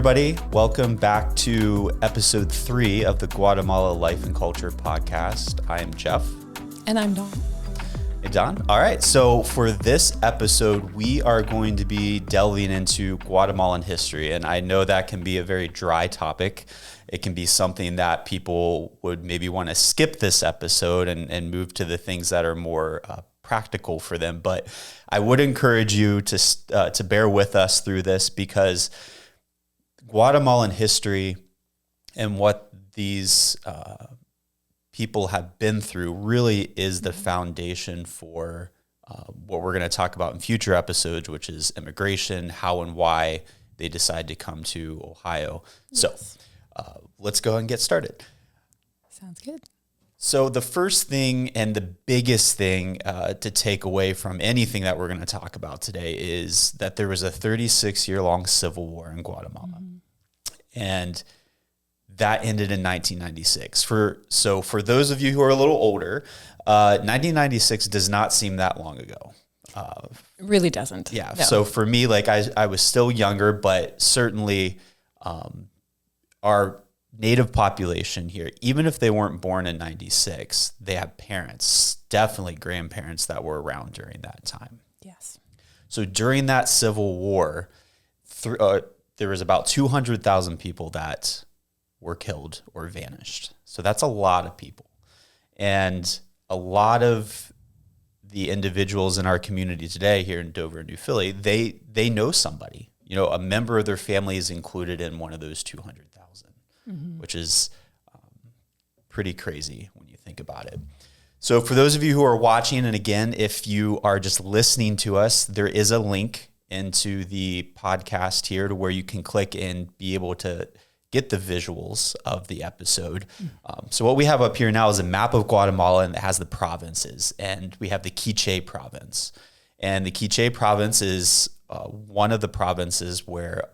everybody. Welcome back to episode 3 of the Guatemala Life and Culture podcast. I am Jeff. And I'm Dawn. Hey, Dawn. All right. So for this episode, we are going to be delving into Guatemalan history. And I know that can be a very dry topic. It can be something that people would maybe want to skip this episode and move to the things that are more practical for them. But I would encourage you to bear with us through this, because Guatemalan history and what these people have been through really is the foundation for what we're going to talk about in future episodes, which is immigration, how and why they decide to come to Ohio. Yes. So let's go ahead and get started. Sounds good. So the first thing and the biggest thing to take away from anything that we're going to talk about today is that there was a 36-year-long civil war in Guatemala. Mm-hmm. And that ended in 1996. For those of you who are a little older, 1996 does not seem that long ago. It really doesn't. Yeah. No. So for me, like I was still younger, but certainly our native population here, even if they weren't born in 96, they have parents, definitely grandparents that were around during that time. Yes. So during that civil war, there was about 200,000 people that were killed or vanished. So that's a lot of people. And a lot of the individuals in our community today here in Dover and New Philly, they know somebody. You know, a member of their family is included in one of those 200,000, mm-hmm. which is pretty crazy when you think about it. So for those of you who are watching, and again, if you are just listening to us, there is a link into the podcast here to where you can click and be able to get the visuals of the episode. So what we have up here now is a map of Guatemala, and it has the provinces, and we have the Quiché province. And the Quiché province is one of the provinces where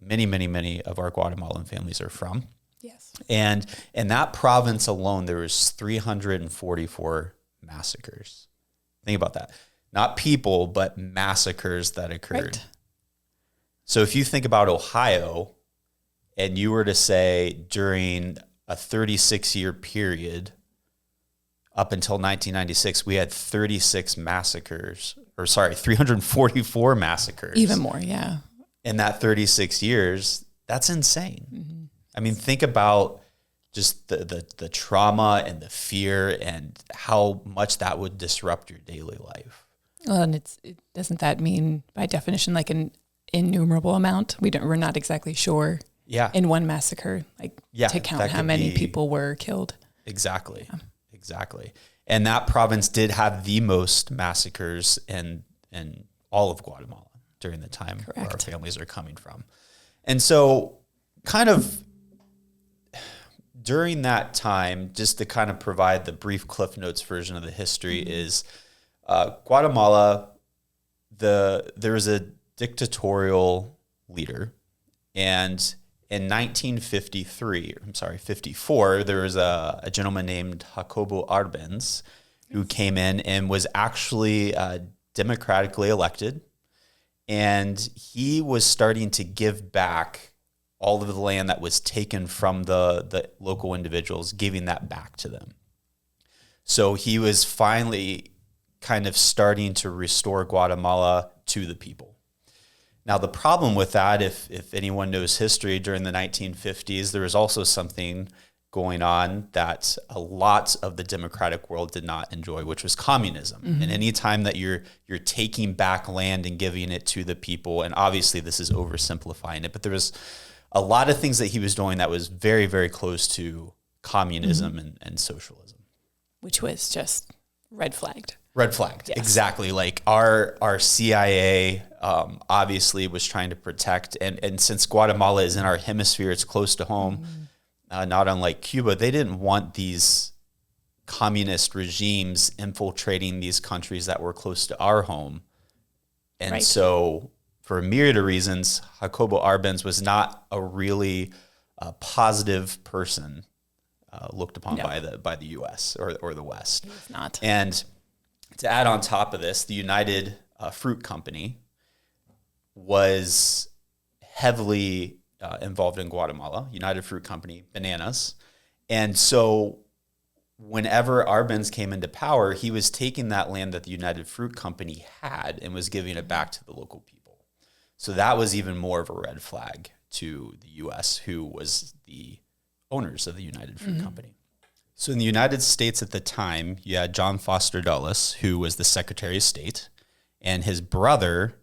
many of our Guatemalan families are from. Yes. And in that province alone, there was 344 massacres. Think about that. Not people, but massacres that occurred. Right. So if you think about Ohio, and you were to say during a 36-year period up until 1996, we had 344 massacres. Even more, yeah. In that 36 years, that's insane. Mm-hmm. I mean, think about just the trauma and the fear and how much that would disrupt your daily life. Well, and doesn't that mean by definition like an innumerable amount? We're not exactly sure. Yeah. In one massacre, to count how many people were killed. Exactly. Yeah. Exactly. And that province did have the most massacres in all of Guatemala during the time where our families are coming from. And so kind of during that time, just to kind of provide the brief Cliff Notes version of the history, mm-hmm. is Guatemala, there was a dictatorial leader, and in 54, there was a gentleman named Jacobo Arbenz who came in and was actually democratically elected, and he was starting to give back all of the land that was taken from the local individuals, giving that back to them. So he was finally kind of starting to restore Guatemala to the people. Now, the problem with that, if anyone knows history, during the 1950s, there was also something going on that a lot of the democratic world did not enjoy, which was communism. Mm-hmm. And any time that you're taking back land and giving it to the people, and obviously this is oversimplifying it, but there was a lot of things that he was doing that was very, very close to communism mm-hmm. and socialism. Which was just red flagged. Red flagged, yes. Exactly. Like our CIA obviously was trying to protect, and since Guatemala is in our hemisphere, it's close to home, mm-hmm. Not unlike Cuba, they didn't want these communist regimes infiltrating these countries that were close to our home. And right. So for a myriad of reasons, Jacobo Arbenz was not a really positive person looked upon by the U.S. or the West. He was not. And to add on top of this, the United Fruit Company was heavily involved in Guatemala, United Fruit Company, bananas. And so whenever Arbenz came into power, he was taking that land that the United Fruit Company had and was giving it back to the local people. So that was even more of a red flag to the U.S., who was the owners of the United Fruit Company. So in the United States at the time, you had John Foster Dulles, who was the Secretary of State, and his brother,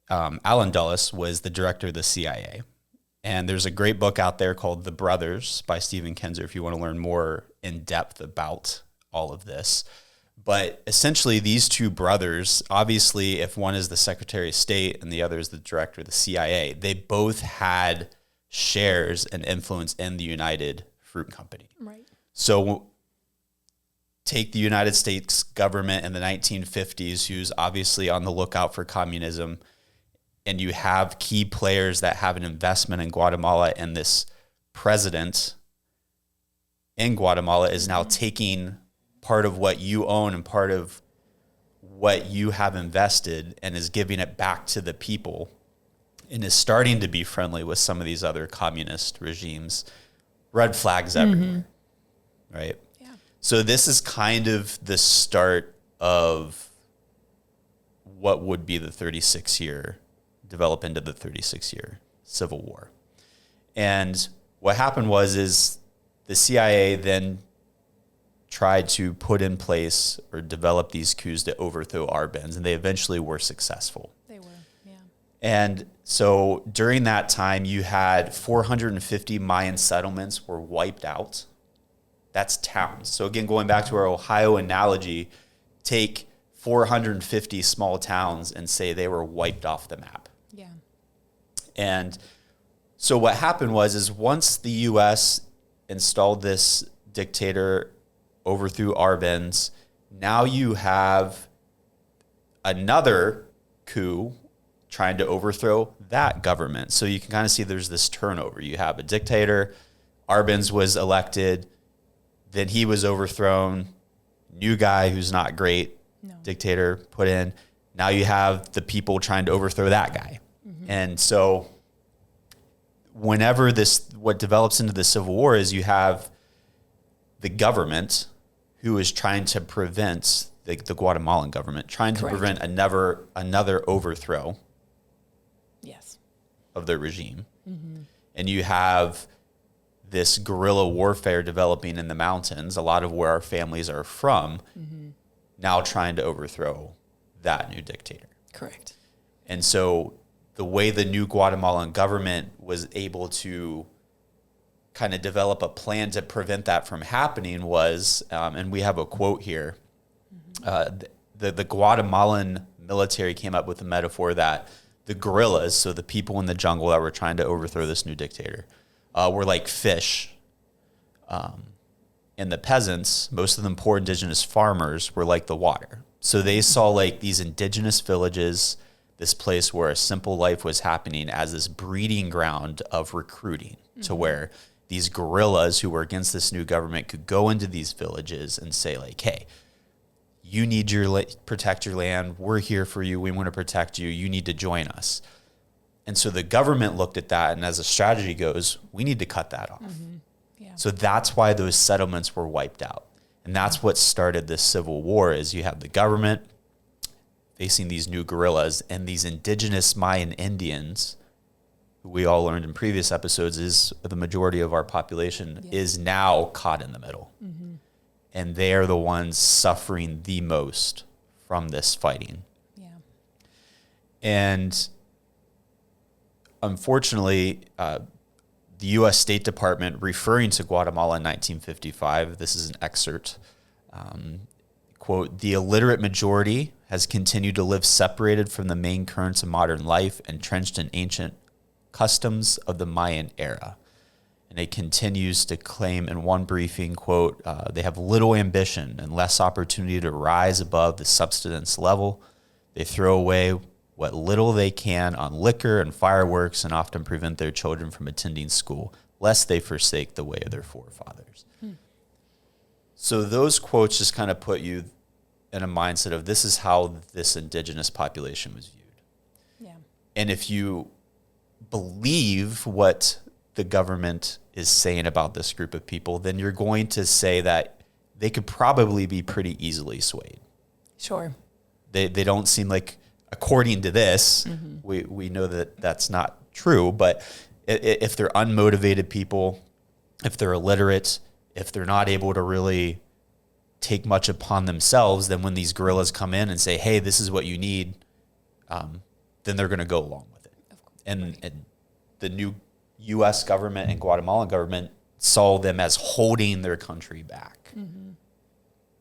Allen Dulles, was the director of the CIA. And there's a great book out there called The Brothers by Stephen Kinzer if you want to learn more in depth about all of this. But essentially, these two brothers, obviously, if one is the Secretary of State and the other is the director of the CIA, they both had shares and influence in the United Fruit Company. Right. So take the United States government in the 1950s, who's obviously on the lookout for communism, and you have key players that have an investment in Guatemala, and this president in Guatemala is now taking part of what you own and part of what you have invested and is giving it back to the people and is starting to be friendly with some of these other communist regimes. Red flags everywhere, right? Yeah. So this is kind of the start of what would be the 36-year, develop into the 36-year Civil War. And what happened is the CIA then tried to put in place or develop these coups to overthrow Arbenz, and they eventually were successful. They were, yeah. And so during that time, you had 450 Mayan settlements were wiped out. That's towns. So again, going back to our Ohio analogy, take 450 small towns and say they were wiped off the map. Yeah. And so what happened is once the U.S. installed this dictator, overthrew Arbenz, now you have another coup trying to overthrow that government. So you can kind of see there's this turnover. You have a dictator, Arbenz was elected, then he was overthrown, new guy who's not great, dictator put in. Now you have the people trying to overthrow that guy. And so whenever what develops into the Civil War is you have the government who is trying to prevent the Guatemalan government, trying to prevent another overthrow of their regime. And you have this guerrilla warfare developing in the mountains, a lot of where our families are from, now trying to overthrow that new dictator. Correct. And so the way the new Guatemalan government was able to kind of develop a plan to prevent that from happening was, and we have a quote here, the Guatemalan military came up with a metaphor that the guerrillas, so the people in the jungle that were trying to overthrow this new dictator, were like fish. And the peasants, most of them poor indigenous farmers, were like the water. So they saw like these indigenous villages, this place where a simple life was happening, as this breeding ground of recruiting to where these guerrillas who were against this new government could go into these villages and say like, hey, you need protect your land. We're here for you. We want to protect you. You need to join us. And so the government looked at that, and as a strategy goes, we need to cut that off. Yeah. So that's why those settlements were wiped out. And that's what started this Civil War is you have the government facing these new guerrillas, and these indigenous Mayan Indians, who we all learned in previous episodes is the majority of our population, is now caught in the middle. And they are the ones suffering the most from this fighting. Yeah. And unfortunately, the U.S. State Department, referring to Guatemala in 1955, this is an excerpt, quote, "The illiterate majority has continued to live separated from the main currents of modern life, entrenched in ancient customs of the Mayan era." And it continues to claim in one briefing, quote, "They have little ambition and less opportunity to rise above the subsistence level. They throw away what little they can on liquor and fireworks and often prevent their children from attending school, lest they forsake the way of their forefathers." So those quotes just kind of put you in a mindset of this is how this indigenous population was viewed. Yeah. And if you believe what the government is saying about this group of people, then you're going to say that they could probably be pretty easily swayed. Sure. They don't seem like, according to this, we know that that's not true, but if they're unmotivated people, if they're illiterate, if they're not able to really take much upon themselves, then when these guerrillas come in and say, hey, this is what you need, then they're going to go along with it. And the new U.S. government and Guatemalan government saw them as holding their country back.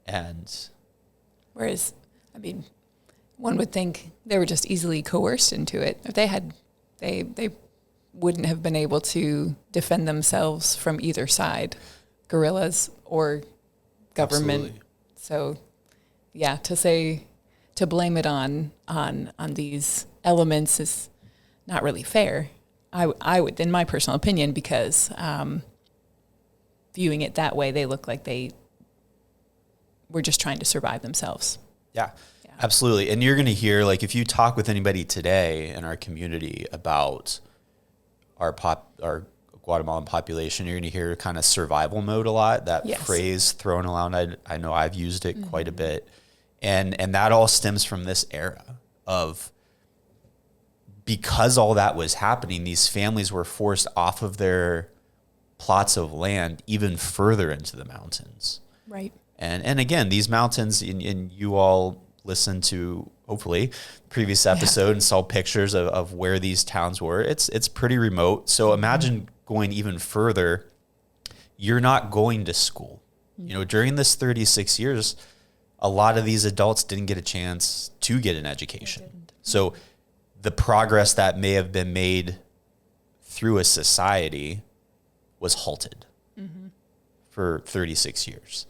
And whereas, I mean, one would think they were just easily coerced into it. If they had, they wouldn't have been able to defend themselves from either side, guerrillas or government. Absolutely. So, yeah, to blame it on these elements is not really fair. I would, in my personal opinion, because viewing it that way, they look like they were just trying to survive themselves. Yeah, absolutely. And you're going to hear, like, if you talk with anybody today in our community about our Guatemalan population, you're going to hear kind of survival mode a lot. That phrase thrown around, I know I've used it quite a bit. And that all stems from this era of, because all that was happening, these families were forced off of their plots of land even further into the mountains. Right. And again, these mountains, and you all listened to, hopefully, previous episode and saw pictures of where these towns were. It's pretty remote. So imagine going even further. You're not going to school. You know, during this 36 years, a lot of these adults didn't get a chance to get an education. So the progress that may have been made through a society was halted for 36 years.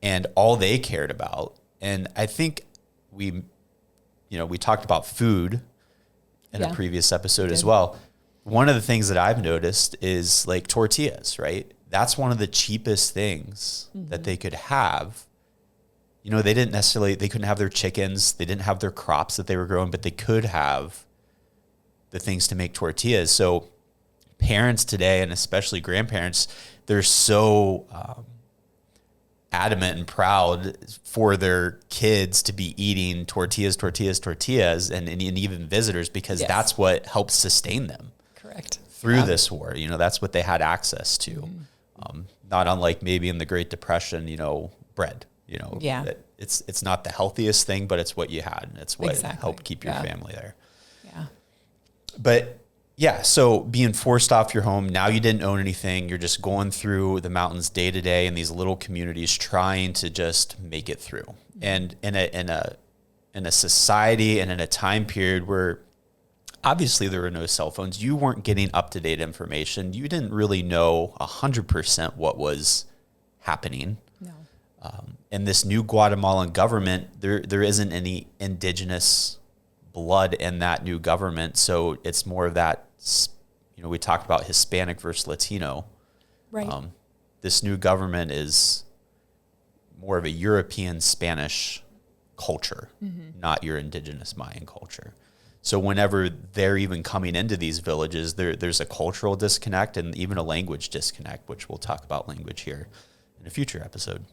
And all they cared about, and I think we talked about food in a previous episode as well. One of the things that I've noticed is like tortillas, right? That's one of the cheapest things that they could have. You know, they couldn't have their chickens. They didn't have their crops that they were growing, but they could have the things to make tortillas. So parents today, and especially grandparents, they're so adamant and proud for their kids to be eating tortillas, and even visitors, because that's what helps sustain them. Correct. Through this war. You know, that's what they had access to. Not unlike maybe in the Great Depression, you know, bread. You know, it's not the healthiest thing, but it's what you had, and it's what helped keep your family there. Yeah. But so being forced off your home, now you didn't own anything. You're just going through the mountains day to day in these little communities, trying to just make it through. And in a society and in a time period where obviously there were no cell phones, you weren't getting up to date information. You didn't really know 100% what was happening. No. In this new Guatemalan government, there isn't any indigenous blood in that new government. So it's more of that, you know, we talked about Hispanic versus Latino. Right. This new government is more of a European Spanish culture, not your indigenous Mayan culture. So whenever they're even coming into these villages, there's a cultural disconnect and even a language disconnect, which we'll talk about language here in a future episode.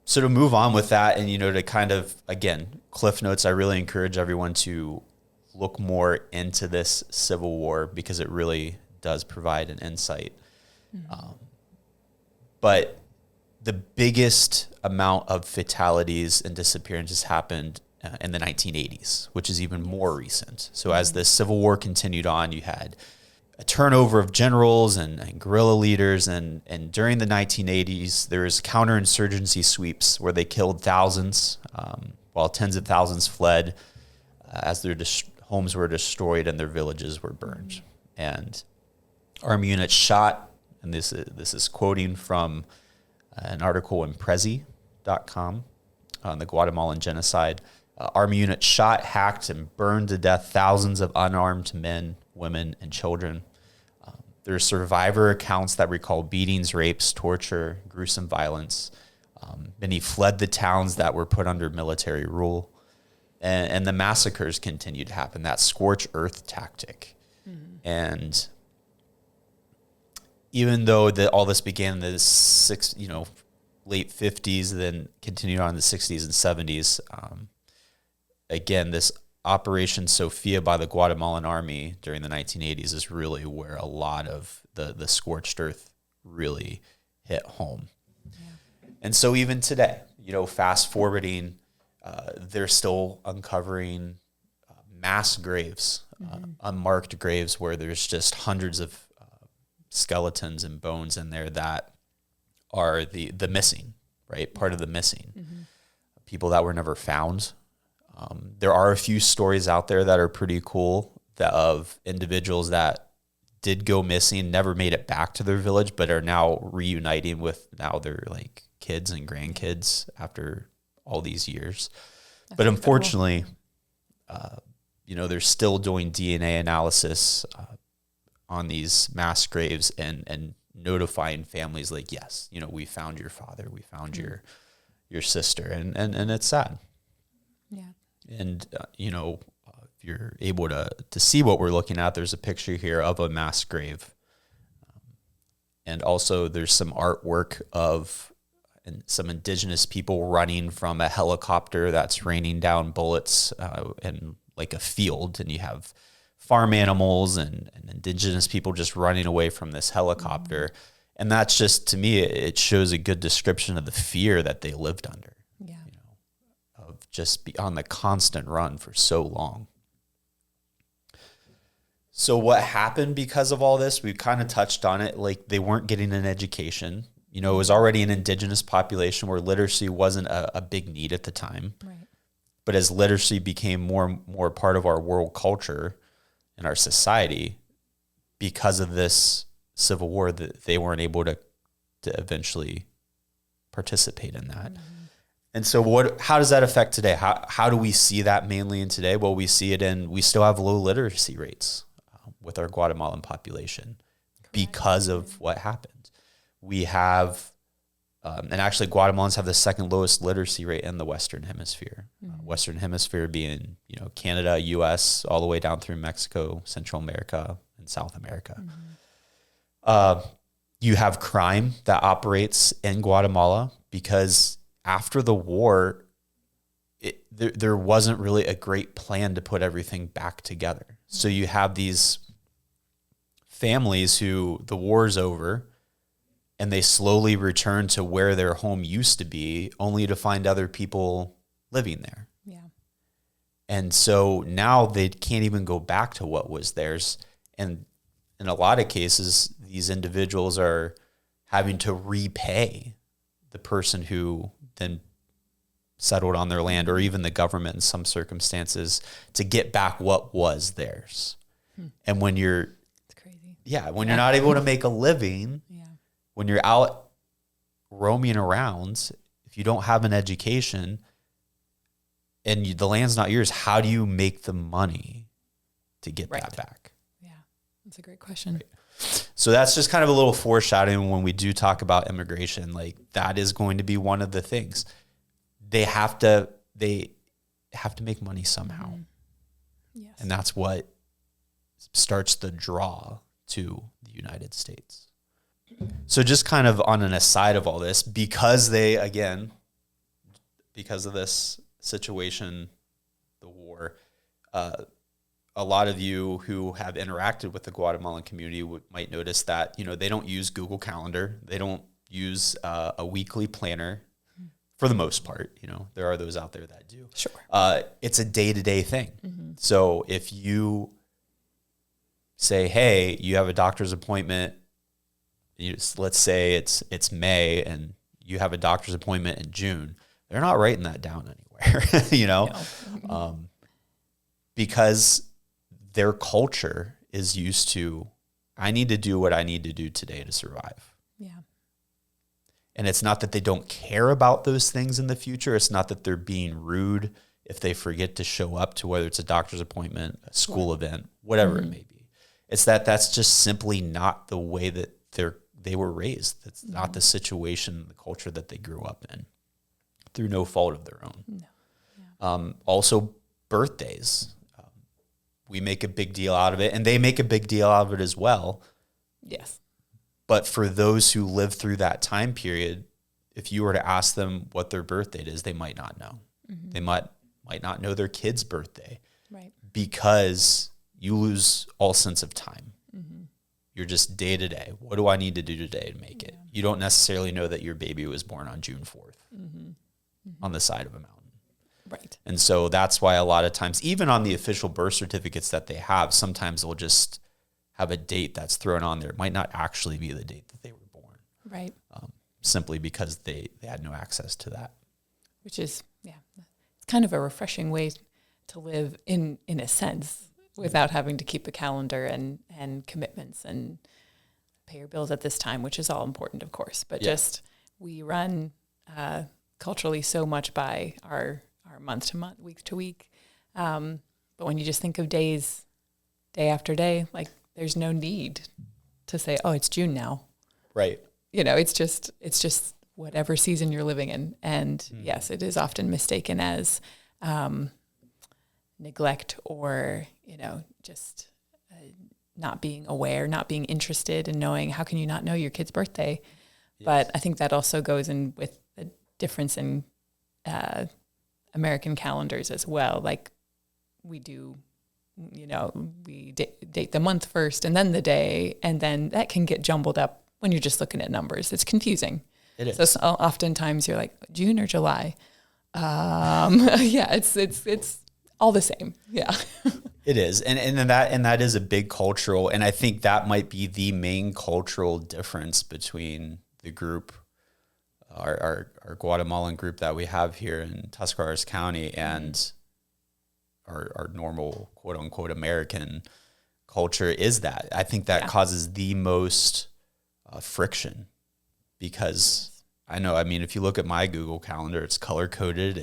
So to move on with that, and, you know, to kind of, again, cliff notes, I really encourage everyone to look more into this civil war, because it really does provide an insight. But the biggest amount of fatalities and disappearances happened in the 1980s, which is even more recent. So as the Civil War continued on, you had a turnover of generals and guerrilla leaders. And during the 1980s, there was counterinsurgency sweeps where they killed thousands, while tens of thousands fled as their homes were destroyed and their villages were burned. And army units shot, and this is quoting from an article in Prezi.com on the Guatemalan genocide. Army units shot, hacked, and burned to death thousands of unarmed men, women, and children. There are survivor accounts that recall beatings, rapes, torture, gruesome violence. Many fled the towns that were put under military rule. and the massacres continued to happen, that scorched earth tactic. And even though all this began in the late 50s, then continued on in the 60s and 70s, again, this Operation Sophia by the Guatemalan army during the 1980s is really where a lot of the scorched earth really hit home. Yeah. And so even today, fast forwarding, they're still uncovering mass graves, unmarked graves where there's just hundreds of skeletons and bones in there that are the missing, right? Part of the missing. People that were never found. There are a few stories out there that are pretty cool of individuals that did go missing, never made it back to their village, but are now reuniting with now their like kids and grandkids after all these years. That's but unfortunately, they're still doing DNA analysis on these mass graves and notifying families like, yes, we found your father, we found your sister, and it's sad. Yeah. And, if you're able to see what we're looking at, there's a picture here of a mass grave. And also there's some artwork of some indigenous people running from a helicopter that's raining down bullets in like a field. And you have farm animals and indigenous people just running away from this helicopter. And that's just, to me, it shows a good description of the fear that they lived under. Yeah. Of just be on the constant run for so long. So what happened because of all this? We've kind of touched on it. Like, they weren't getting an education. It was already an indigenous population where literacy wasn't a big need at the time. Right. But as literacy became more part of our world culture and our society, because of this Civil War, that they weren't able to eventually participate in that. And so how does that affect today? How do we see that mainly in today? Well, we see it we still have low literacy rates with our Guatemalan population. Correct. Because of what happened. We have, and actually Guatemalans have the second lowest literacy rate in the Western Hemisphere. Western Hemisphere being, Canada, US, all the way down through Mexico, Central America, and South America. You have crime that operates in Guatemala because after the war, there wasn't really a great plan to put everything back together. So you have these families who the war's over and they slowly return to where their home used to be, only to find other people living there. Yeah. And so now they can't even go back to what was theirs. And in a lot of cases, these individuals are having to repay the person who then settled on their land, or even the government in some circumstances, to get back what was theirs. And when you're, it's crazy. Yeah, when you're not able to make a living, when you're out roaming around, if you don't have an education and the land's not yours, how do you make the money to get that back? Yeah, that's a great question. Right. So that's just kind of a little foreshadowing when we do talk about immigration. Like, that is going to be one of the things. They have to make money somehow. Yes. And that's what starts the draw to the United States. So just kind of on an aside of all this, because of this situation, the war, a lot of you who have interacted with the Guatemalan community might notice that, they don't use Google Calendar. They don't use a weekly planner for the most part. There are those out there that do. Sure. It's a day-to-day thing. So if you say, hey, you have a doctor's appointment, let's say it's May and you have a doctor's appointment in June, they're not writing that down anywhere, No. Because their culture is used to, I need to do what I need to do today to survive. Yeah. And it's not that they don't care about those things in the future. It's not that they're being rude if they forget to show up to, whether it's a doctor's appointment, a school event, whatever it may be. It's that's just simply not the way that they were raised. That's not the situation, the culture that they grew up in, through no fault of their own. No. Yeah. Also, birthdays. We make a big deal out of it, and they make a big deal out of it as well. Yes. But for those who live through that time period, if you were to ask them what their birth date is, they might not know. Mm-hmm. They might not know their kid's birthday. Right. Because you lose all sense of time. Mm-hmm. You're just day to day. What do I need to do today to make it? You don't necessarily know that your baby was born on June 4th on the side of a mountain. Right. And so that's why a lot of times, even on the official birth certificates that they have, sometimes they'll just have a date that's thrown on there. It might not actually be the date that they were born. Right. Simply because they had no access to that. Which is, it's kind of a refreshing way to live in a sense, without having to keep a calendar and commitments and pay your bills at this time, which is all important, of course. But just we run culturally so much by our month to month, week to week. But when you just think of days, day after day, like there's no need to say, oh, it's June now. Right. It's just whatever season you're living in. And yes, it is often mistaken as neglect or, just not being aware, not being interested in knowing. How can you not know your kid's birthday? Yes. But I think that also goes in with the difference in American calendars as well. Like we do, we date the month first and then the day, and then that can get jumbled up when you're just looking at numbers. It's confusing. It is. So oftentimes you're like, June or July? It's all the same. Yeah. It is. And that is a big cultural, and I think that might be the main cultural difference between the group, our Guatemalan group that we have here in Tuscarawas County, and our normal quote unquote American culture is that. I think that causes the most friction, because if you look at my Google Calendar, it's color coded.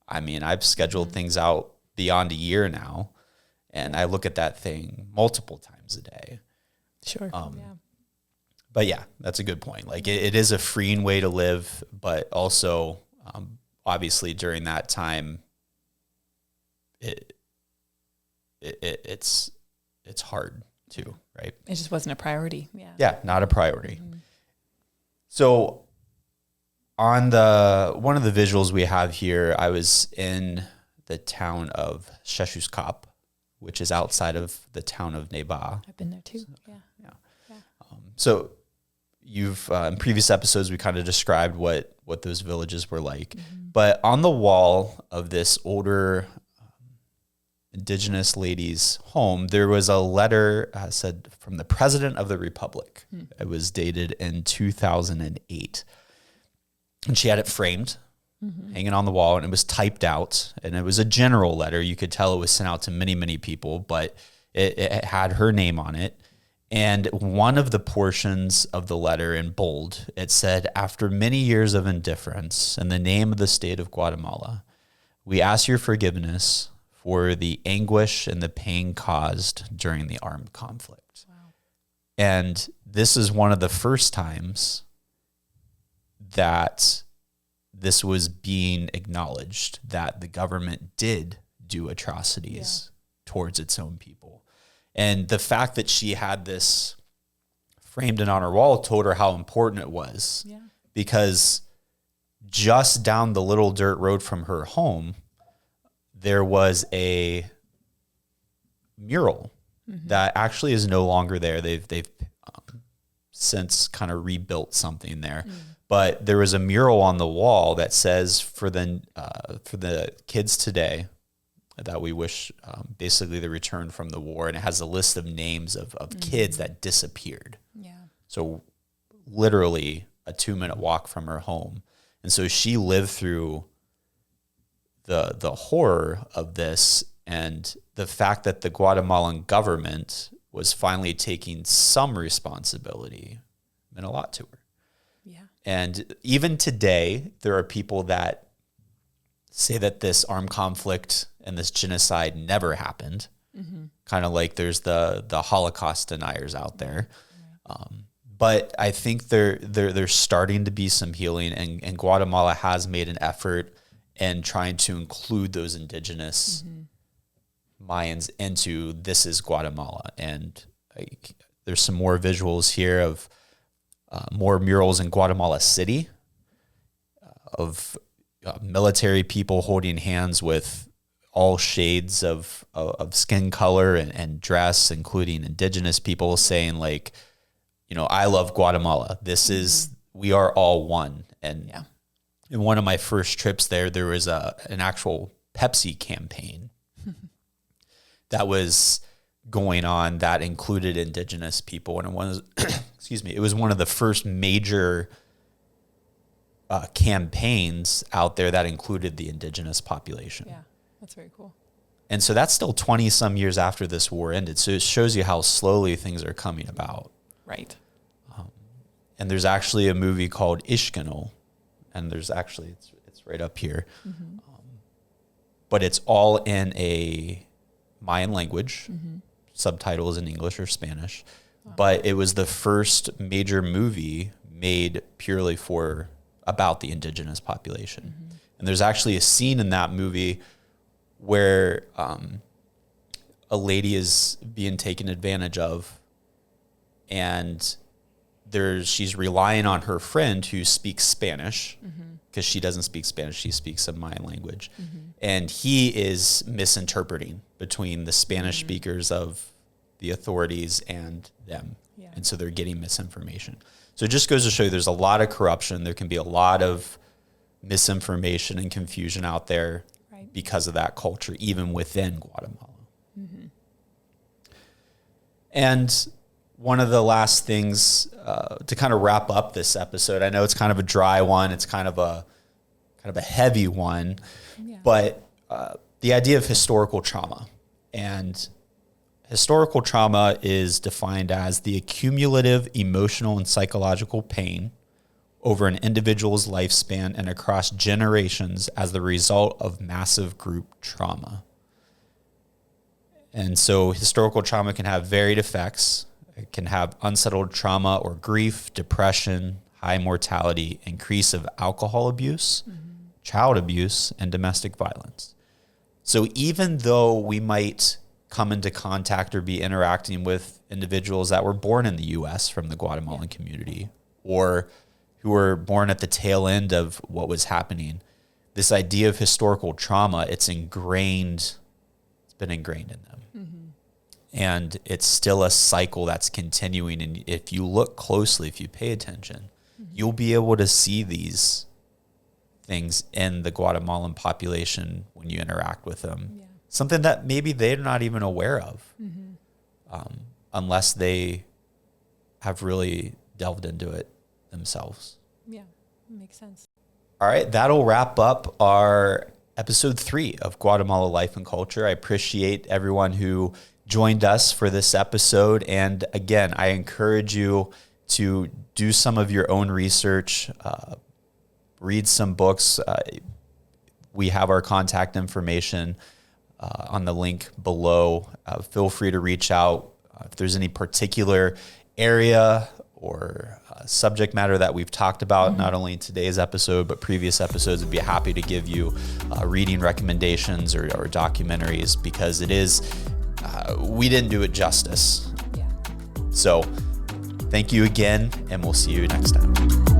I've scheduled things out beyond a year now, and I look at that thing multiple times a day. Sure. But yeah, that's a good point. Like it is a freeing way to live, but also obviously during that time, it's hard too, right? It just wasn't a priority. Yeah. Yeah, not a priority. Mm-hmm. So on one of the visuals we have here, I was in the town of Sheshuskop, which is outside of the town of Neba. I've been there too. Yeah. So you've in previous episodes we kind of described what those villages were like, but on the wall of this older indigenous lady's home, there was a letter said from the President of the Republic. It was dated in 2008. And she had it framed, hanging on the wall, and it was typed out. And it was a general letter. You could tell it was sent out to many, many people, but it had her name on it. And one of the portions of the letter in bold, it said, "After many years of indifference, in the name of the state of Guatemala, we ask your forgiveness for the anguish and the pain caused during the armed conflict." Wow. And this is one of the first times that this was being acknowledged, that the government did do atrocities towards its own people. And the fact that she had this framed and on her wall told her how important it was. Yeah. Because just down the little dirt road from her home, there was a mural that actually is no longer there. They've since kind of rebuilt something there. But there was a mural on the wall that says, for the kids today, that we wish basically the return from the war. And it has a list of names of kids that disappeared. Yeah. So literally a 2-minute walk from her home. And so she lived through the horror of this, and the fact that the Guatemalan government was finally taking some responsibility meant a lot to her. Yeah. And even today, there are people that say that this armed conflict and this genocide never happened. Kind of like there's the Holocaust deniers out there. But I think there's starting to be some healing, and Guatemala has made an effort in trying to include those indigenous Mayans into this is Guatemala. And there's some more visuals here of more murals in Guatemala City of military people holding hands with all shades of skin color and dress, including indigenous people, saying like, you know, I love Guatemala. This is, we are all one. And in one of my first trips there was an actual Pepsi campaign that was going on that included indigenous people. And it was, it was one of the first major campaigns out there that included the indigenous population. Yeah, that's very cool. And so that's still 20 some years after this war ended. So it shows you how slowly things are coming about. Right. And there's actually a movie called Ishkanol, and there's actually, it's right up here. But it's all in a Mayan language, subtitles in English or Spanish. But it was the first major movie made purely about the indigenous population. And there's actually a scene in that movie where a lady is being taken advantage of, and she's relying on her friend who speaks Spanish, because she doesn't speak Spanish, she speaks a Mayan language. And he is misinterpreting between the Spanish speakers of the authorities and them. Yeah. And so they're getting misinformation. So it just goes to show you there's a lot of corruption. There can be a lot of misinformation and confusion out there because of that culture, even within Guatemala. And one of the last things to kind of wrap up this episode, I know it's kind of a dry one, it's kind of a heavy one, but the idea of historical trauma. And historical trauma is defined as the accumulative emotional and psychological pain over an individual's lifespan and across generations as the result of massive group trauma. And so historical trauma can have varied effects. It can have unsettled trauma or grief, depression, high mortality, increase of alcohol abuse, child abuse, and domestic violence. So even though we might come into contact or be interacting with individuals that were born in the U.S. from the Guatemalan community, or who were born at the tail end of what was happening, this idea of historical trauma, it's been ingrained in them. And it's still a cycle that's continuing. And if you look closely, if you pay attention, you'll be able to see these things in the Guatemalan population when you interact with them. Yeah. Something that maybe they're not even aware of, unless they have really delved into it themselves. Yeah, makes sense. All right, that'll wrap up our episode 3 of Guatemala Life and Culture. I appreciate everyone who joined us for this episode. And again, I encourage you to do some of your own research, read some books. We have our contact information on the link below. Feel free to reach out if there's any particular area or subject matter that we've talked about, not only in today's episode, but previous episodes. I'd be happy to give you reading recommendations or documentaries, because it is, we didn't do it justice. Yeah. So thank you again, and we'll see you next time.